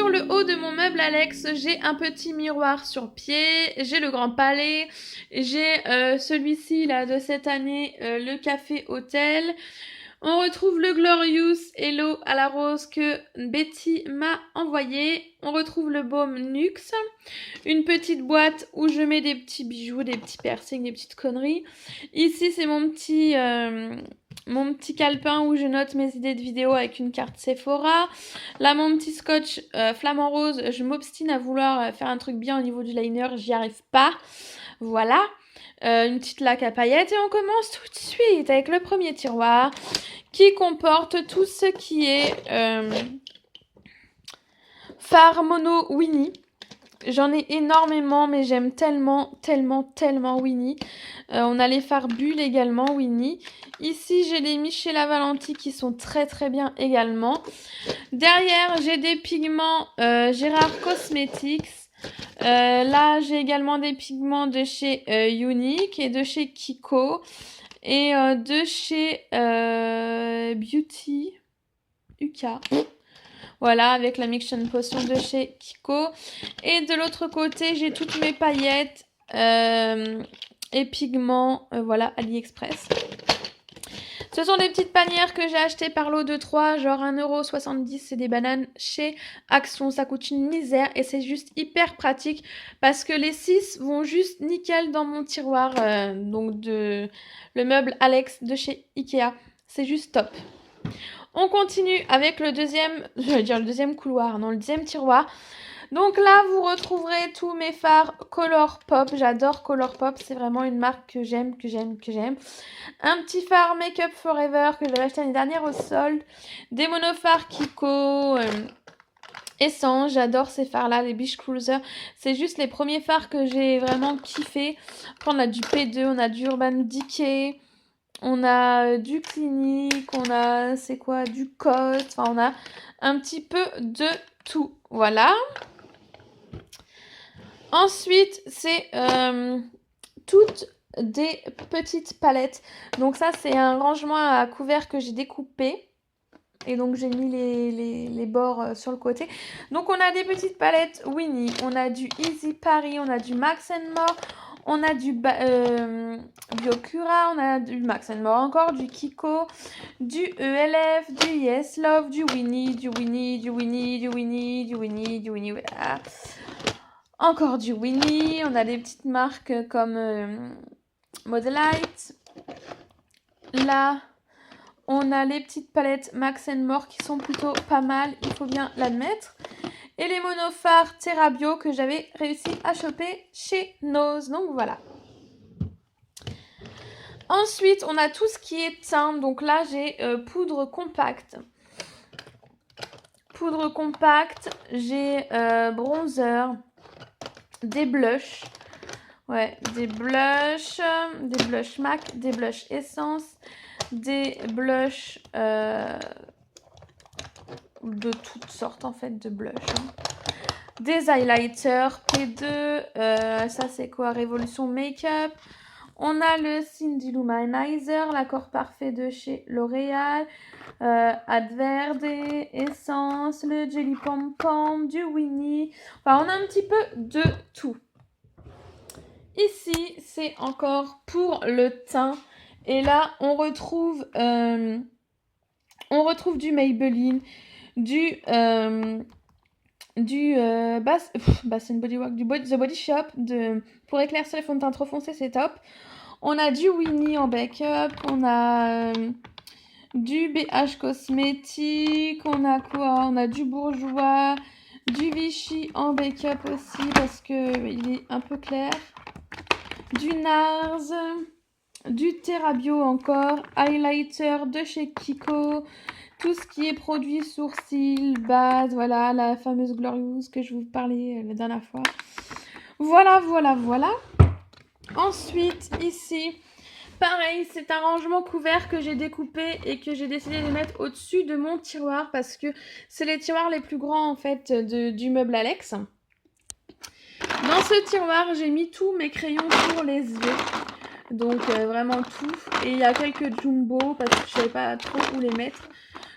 sur le haut de mon meuble Alex, j'ai un petit miroir sur pied, j'ai le Grand Palais, j'ai celui-ci là de cette année, le Café Hôtel. On retrouve le Glorious Hello à la rose que Betty m'a envoyé. On retrouve le baume Nuxe, une petite boîte où je mets des petits bijoux, des petits piercings, des petites conneries. Ici, c'est mon petit calepin où je note mes idées de vidéo avec une carte Sephora. Là, mon petit scotch flamant rose. Je m'obstine à vouloir faire un truc bien au niveau du liner. J'y arrive pas. Voilà. Une petite laque à paillettes. Et on commence tout de suite avec le premier tiroir qui comporte tout ce qui est fard mono Winnie. J'en ai énormément, mais j'aime tellement Winnie. On a les fards bulles également, Winnie. Ici, j'ai les Michela Valenti qui sont très bien également. Derrière, j'ai des pigments Gérard Cosmetics. Là, j'ai également des pigments de chez Unique et de chez Kiko. Et de chez Beauty Uka. Voilà, avec la Mixtion Potion de chez Kiko. Et de l'autre côté, j'ai toutes mes paillettes et pigments, voilà, AliExpress. Ce sont des petites panières que j'ai achetées par lot de 3, genre 1,70 €. C'est des bananes chez Action. Ça coûte une misère et c'est juste hyper pratique parce que les 6 vont juste nickel dans mon tiroir. Donc le meuble Alex de chez Ikea. C'est juste top. On continue avec le deuxième couloir, non, le deuxième tiroir. Donc là, vous retrouverez tous mes fards Colourpop. J'adore Colourpop, c'est vraiment une marque que j'aime. Un petit fard Make Up Forever que j'avais acheté l'année dernière au solde. Des monofards Kiko, Essence, j'adore ces fards-là, les Beach Cruiser. C'est juste les premiers fards que j'ai vraiment kiffé. Après, on a du P2, on a du Urban Decay. On a du Clinique, on a, c'est quoi, du Cote, enfin on a un petit peu de tout, voilà. Ensuite, c'est toutes des petites palettes. Donc ça, c'est un rangement à couverts que j'ai découpé. Et donc, j'ai mis les bords sur le côté. Donc, on a des petites palettes Winnie, on a du Easy Paris, on a du Max More. On a du Biocura, on a du Max More encore, du Kiko, du ELF, du Yes Love, du Winnie, voilà. Encore du Winnie, on a des petites marques comme Modelite. Là, on a les petites palettes Max More qui sont plutôt pas mal, il faut bien l'admettre. Et les monofards Terrabio que j'avais réussi à choper chez Nose. Donc voilà. Ensuite, on a tout ce qui est teint. Donc là, j'ai poudre compacte. J'ai bronzer, des blushs. Ouais, des blushs MAC, des blushs Essence, des blushs de toutes sortes en fait de blush. Des highlighters P2, ça c'est quoi, Révolution Makeup. On a le Cindy Luminizer, l'accord parfait de chez L'Oréal, Adverde, Essence, le Jelly Pom Pom, du Winnie. Enfin, on a un petit peu de tout. Ici, c'est encore pour le teint. Et là, on retrouve du Maybelline, du Bath Body Works, The Body Shop pour éclaircir les fonds de teint trop foncés, c'est top. On a du Winnie en backup, on a du BH Cosmétique, on a quoi? On a du Bourjois, du Vichy en backup aussi parce que il est un peu clair. Du NARS, du Terrabio encore, highlighter de chez Kiko, tout ce qui est produit sourcils, base, voilà, la fameuse Glorious que je vous parlais la dernière fois. Voilà. Ensuite, ici, pareil, c'est un rangement couvert que j'ai découpé et que j'ai décidé de mettre au-dessus de mon tiroir parce que c'est les tiroirs les plus grands en fait du meuble Alex. Dans ce tiroir, j'ai mis tous mes crayons pour les yeux. Donc vraiment tout. Et il y a quelques jumbo parce que je savais pas trop où les mettre.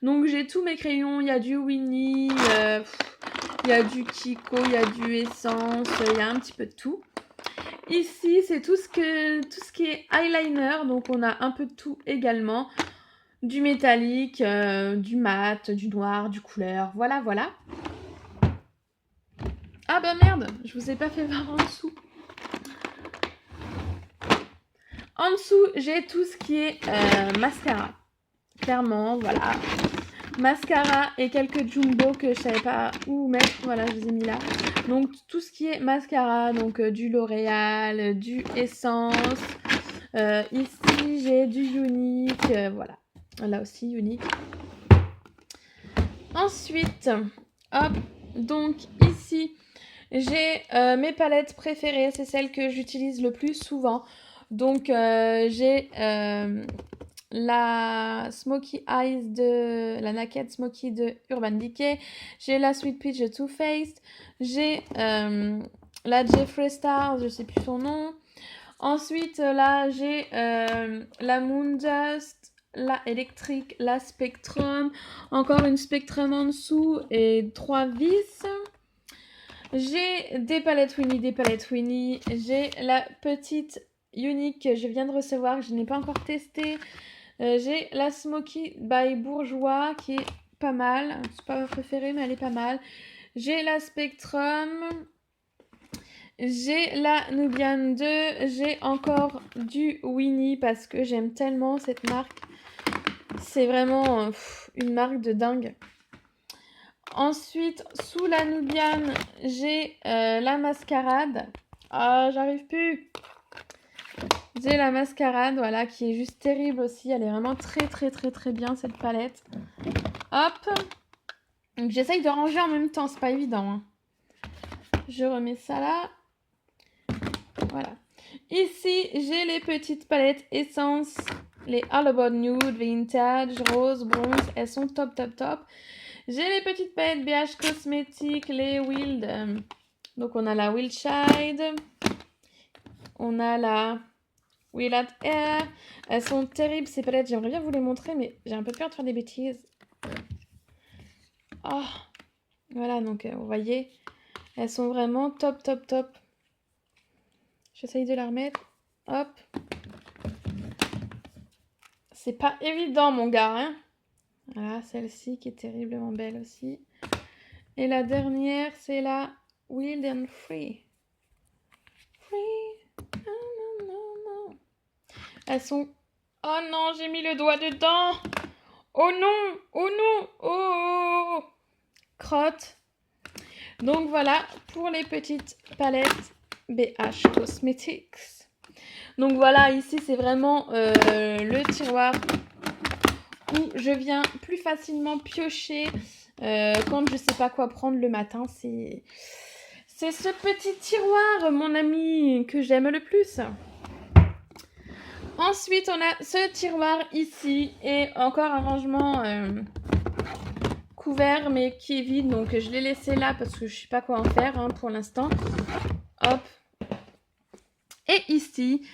Donc j'ai tous mes crayons. Il y a du Winnie. Il y a du Kiko, il y a du Essence, il y a un petit peu de tout. Ici, c'est tout ce qui est eyeliner, donc on a un peu de tout également. Du métallique, du mat, du noir, du couleur, voilà, voilà. Ah bah merde, je vous ai pas fait voir en dessous. En dessous, j'ai tout ce qui est mascara. Clairement, voilà. Mascara et quelques jumbo que je savais pas où mettre. Voilà, je les ai mis là. Donc, tout ce qui est mascara, donc du L'Oréal, du Essence. Ici, j'ai du Unique. Voilà. Là aussi, Unique. Ensuite, hop. Donc, ici, j'ai mes palettes préférées. C'est celles que j'utilise le plus souvent. Donc, j'ai la Smoky Eyes de la Naked Smoky de Urban Decay. J'ai la Sweet Peach de Too Faced. J'ai la Jeffree Star, je sais plus son nom. Ensuite, là, j'ai la Moondust, la Electric, la Spectrum. Encore une Spectrum en dessous et 3 vis. J'ai des palettes Winnie. J'ai la petite Unique que je viens de recevoir, que je n'ai pas encore testée. J'ai la Smoky by Bourjois qui est pas mal. C'est pas ma préférée, mais elle est pas mal. J'ai la Spectrum. J'ai la Nubian 2. J'ai encore du Winnie parce que j'aime tellement cette marque. C'est vraiment une marque de dingue. Ensuite, sous la Nubian, j'ai la Mascarade. Ah, j'arrive plus. J'ai la Mascarade, voilà, qui est juste terrible aussi. Elle est vraiment très bien, cette palette. Hop. Donc, j'essaye de ranger en même temps. C'est pas évident. Hein. Je remets ça là. Voilà. Ici, j'ai les petites palettes Essence. Les All About Nude, Vintage, Rose, Bronze. Elles sont top. J'ai les petites palettes BH Cosmetics, les Wild. Donc, on a la Wild Child. On a la Wild at Air. Elles sont terribles, ces palettes. J'aimerais bien vous les montrer, mais j'ai un peu peur de faire des bêtises. Oh. Voilà, donc, vous voyez, elles sont vraiment top. J'essaye de la remettre. Hop. C'est pas évident, mon gars, hein. Voilà, celle-ci qui est terriblement belle aussi. Et la dernière, c'est la Wild and Free. Non. Elles sont... Oh non, j'ai mis le doigt dedans. Oh non. Oh. Crotte. Donc voilà pour les petites palettes BH Cosmetics. Donc voilà, ici c'est vraiment le tiroir où je viens plus facilement piocher quand je sais pas quoi prendre le matin. C'est ce petit tiroir, mon ami, que j'aime le plus. Ensuite, on a ce tiroir ici et encore un rangement couvert mais qui est vide. Donc je l'ai laissé là parce que je sais pas quoi en faire hein, pour l'instant. Hop. Et ici,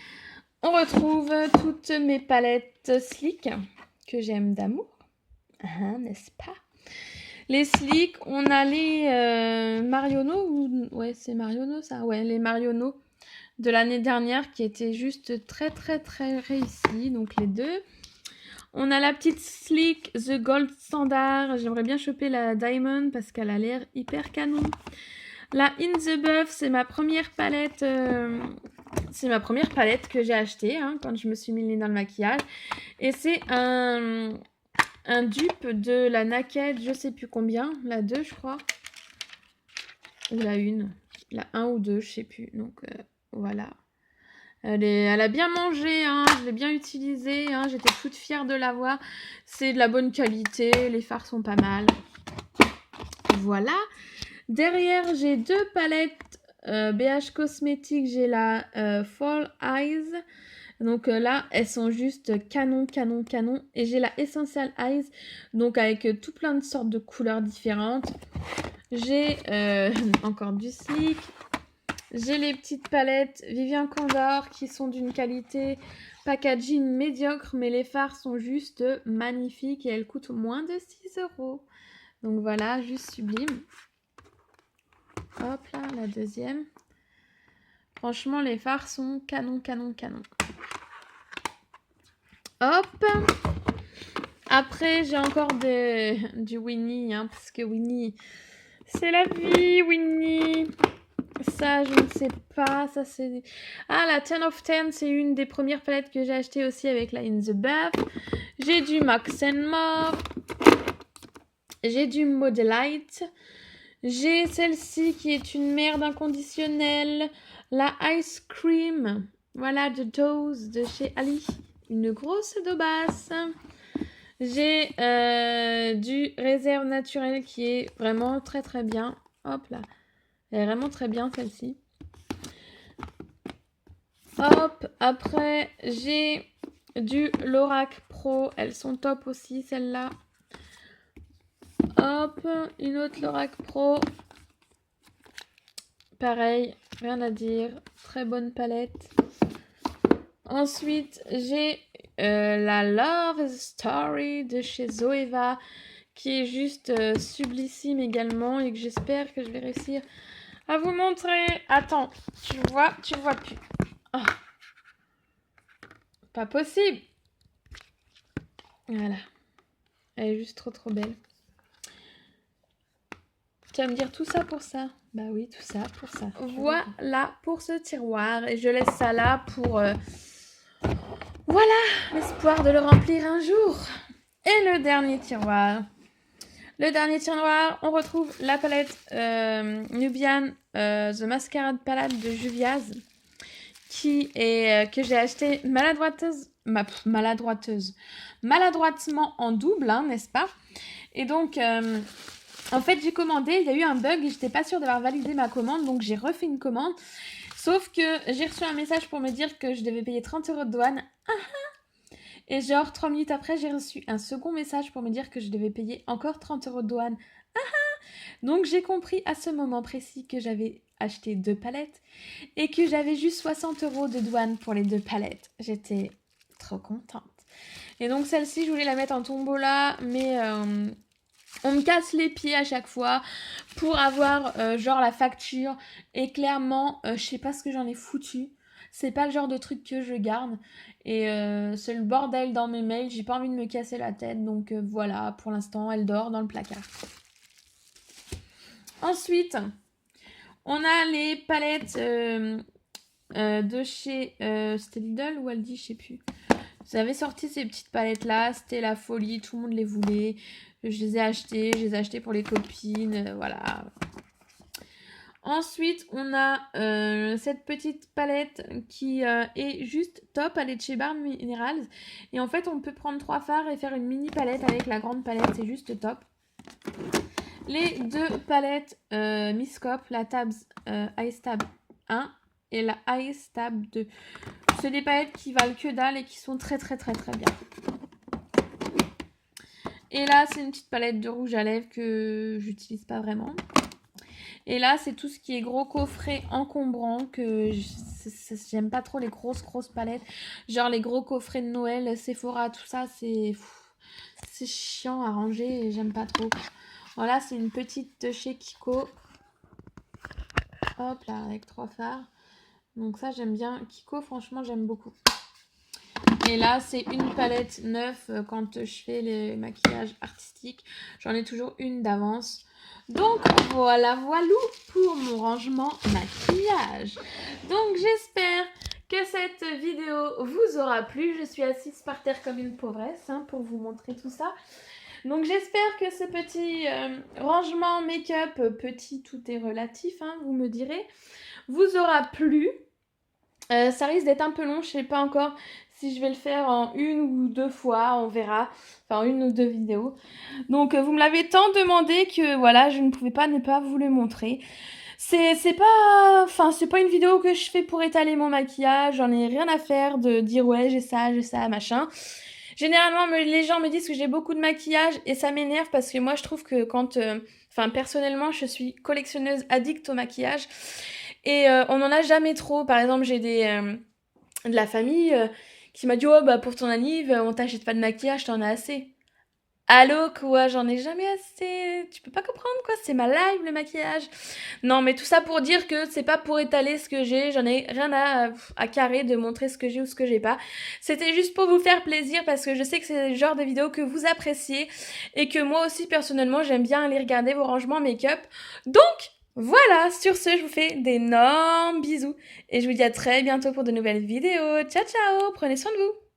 on retrouve toutes mes palettes Sleek que j'aime d'amour. N'est-ce pas? Les Sleek, on a les Marionneau. Ouais, c'est Marionneau ça. Ouais, les Marionneau de l'année dernière qui étaient juste très réussis. Donc les deux. On a la petite Sleek The Gold Standard. J'aimerais bien choper la Diamond parce qu'elle a l'air hyper canon. La In The Buff, c'est ma première palette. C'est ma première palette que j'ai achetée hein, quand je me suis mis le nez dans le maquillage. Et c'est un dupe de la Naked, je sais plus combien. La 2, je crois. Ou la 1. La 1 ou 2, je sais plus. Donc voilà. Elle a bien mangé, hein, je l'ai bien utilisée, hein, j'étais toute fière de l'avoir. C'est de la bonne qualité, les fards sont pas mal. Voilà. Derrière, j'ai deux palettes BH Cosmetics. J'ai la Fall Eyes. Donc là, elles sont juste canon. Et j'ai la Essential Eyes, donc avec tout plein de sortes de couleurs différentes. J'ai encore du Sleek. J'ai les petites palettes Vivian Condor qui sont d'une qualité packaging médiocre, mais les fards sont juste magnifiques et elles coûtent moins de 6 €. Donc voilà, juste sublime. Hop là, la deuxième. Franchement, les fards sont canon. Hop. Après, j'ai encore du Winnie, hein, parce que Winnie, c'est la vie, Winnie. Ça, je ne sais pas. Ça, c'est... Ah, la 10 of 10, c'est une des premières palettes que j'ai achetées aussi avec la In the Bath. J'ai du Max More. J'ai du Modelite. J'ai celle-ci qui est une merde inconditionnelle. La Ice Cream. Voilà, de Dose de chez Ali. Une grosse daubasse. J'ai du Réserve Naturelle qui est vraiment très bien. Hop là. Elle est vraiment très bien celle-ci. Hop, après j'ai du Lorac Pro. Elles sont top aussi celles-là. Hop, une autre Lorac Pro. Pareil, rien à dire. Très bonne palette. Ensuite, j'ai la Love Story de chez Zoeva qui est juste sublissime également et que j'espère que je vais réussir à vous montrer. Attends, tu vois plus. Oh. Pas possible. Voilà. Elle est juste trop belle. Tu vas me dire tout ça pour ça? Bah oui, tout ça pour ça. Voilà pour ce tiroir. Et je laisse ça là pour... Voilà, l'espoir de le remplir un jour. Et le dernier tiroir. Le dernier tiroir, on retrouve la palette Nubian The Masquerade Palette de Juviaz. Qui est que j'ai acheté maladroitement en double, hein, n'est-ce pas? Et donc... en fait, j'ai commandé, il y a eu un bug et j'étais pas sûre d'avoir validé ma commande, donc j'ai refait une commande. Sauf que j'ai reçu un message pour me dire que je devais payer 30 € de douane. Et genre, 3 minutes après, j'ai reçu un second message pour me dire que je devais payer encore 30 € de douane. Donc j'ai compris à ce moment précis que j'avais acheté 2 palettes et que j'avais juste 60 € de douane pour les 2 palettes. J'étais trop contente. Et donc celle-ci, je voulais la mettre en tombola, mais... on me casse les pieds à chaque fois pour avoir genre la facture et clairement je sais pas ce que j'en ai foutu. C'est pas le genre de truc que je garde et c'est le bordel dans mes mails, j'ai pas envie de me casser la tête donc voilà, pour l'instant elle dort dans le placard. Ensuite, on a les palettes de chez c'était Lidl ou Aldi, je sais plus. Vous avez sorti ces petites palettes là, c'était la folie, tout le monde les voulait. Je les ai achetées pour les copines, voilà. Ensuite, on a cette petite palette qui est juste top, elle est de chez Bar Minerals. Et en fait, on peut prendre 3 fards et faire une mini palette avec la grande palette, c'est juste top. Les 2 palettes Miss Cop, la Tabs Ice Tab 1 et la Ice Tab 2. C'est des palettes qui valent que dalle et qui sont très bien. Et là, c'est une petite palette de rouge à lèvres que j'utilise pas vraiment. Et là, c'est tout ce qui est gros coffret encombrant, que j'aime pas trop les grosses palettes. Genre les gros coffrets de Noël, Sephora, tout ça, c'est chiant à ranger et j'aime pas trop. Voilà, c'est une petite de chez Kiko. Hop là, avec 3 fards. Donc ça, j'aime bien. Kiko, franchement, j'aime beaucoup. Et là, c'est une palette neuve quand je fais les maquillages artistiques. J'en ai toujours une d'avance. Donc voilà pour mon rangement maquillage. Donc j'espère que cette vidéo vous aura plu. Je suis assise par terre comme une pauvresse pour vous montrer tout ça. Donc j'espère que ce petit rangement make-up, petit tout est relatif, vous me direz, vous aura plu. Ça risque d'être un peu long, je sais pas encore si je vais le faire en 1 ou 2 fois, on verra. Enfin, 1 ou 2 vidéos. Donc, vous me l'avez tant demandé que voilà, je ne pouvais pas ne pas vous le montrer. C'est pas une vidéo que je fais pour étaler mon maquillage. J'en ai rien à faire de dire ouais, j'ai ça, machin. Généralement, les gens me disent que j'ai beaucoup de maquillage et ça m'énerve parce que moi, je trouve que quand... personnellement, je suis collectionneuse addict au maquillage. Et on n'en a jamais trop. Par exemple, j'ai de la famille qui m'a dit « Oh, bah pour ton anniv, on t'achète pas de maquillage, t'en as assez. » Allô, quoi, j'en ai jamais assez. Tu peux pas comprendre, quoi, c'est ma live, le maquillage. Non, mais tout ça pour dire que c'est pas pour étaler ce que j'ai, j'en ai rien à carrer de montrer ce que j'ai ou ce que j'ai pas. C'était juste pour vous faire plaisir parce que je sais que c'est le genre de vidéo que vous appréciez et que moi aussi, personnellement, j'aime bien aller regarder vos rangements make-up. Donc, voilà, sur ce, je vous fais d'énormes bisous et je vous dis à très bientôt pour de nouvelles vidéos. Ciao, ciao, prenez soin de vous.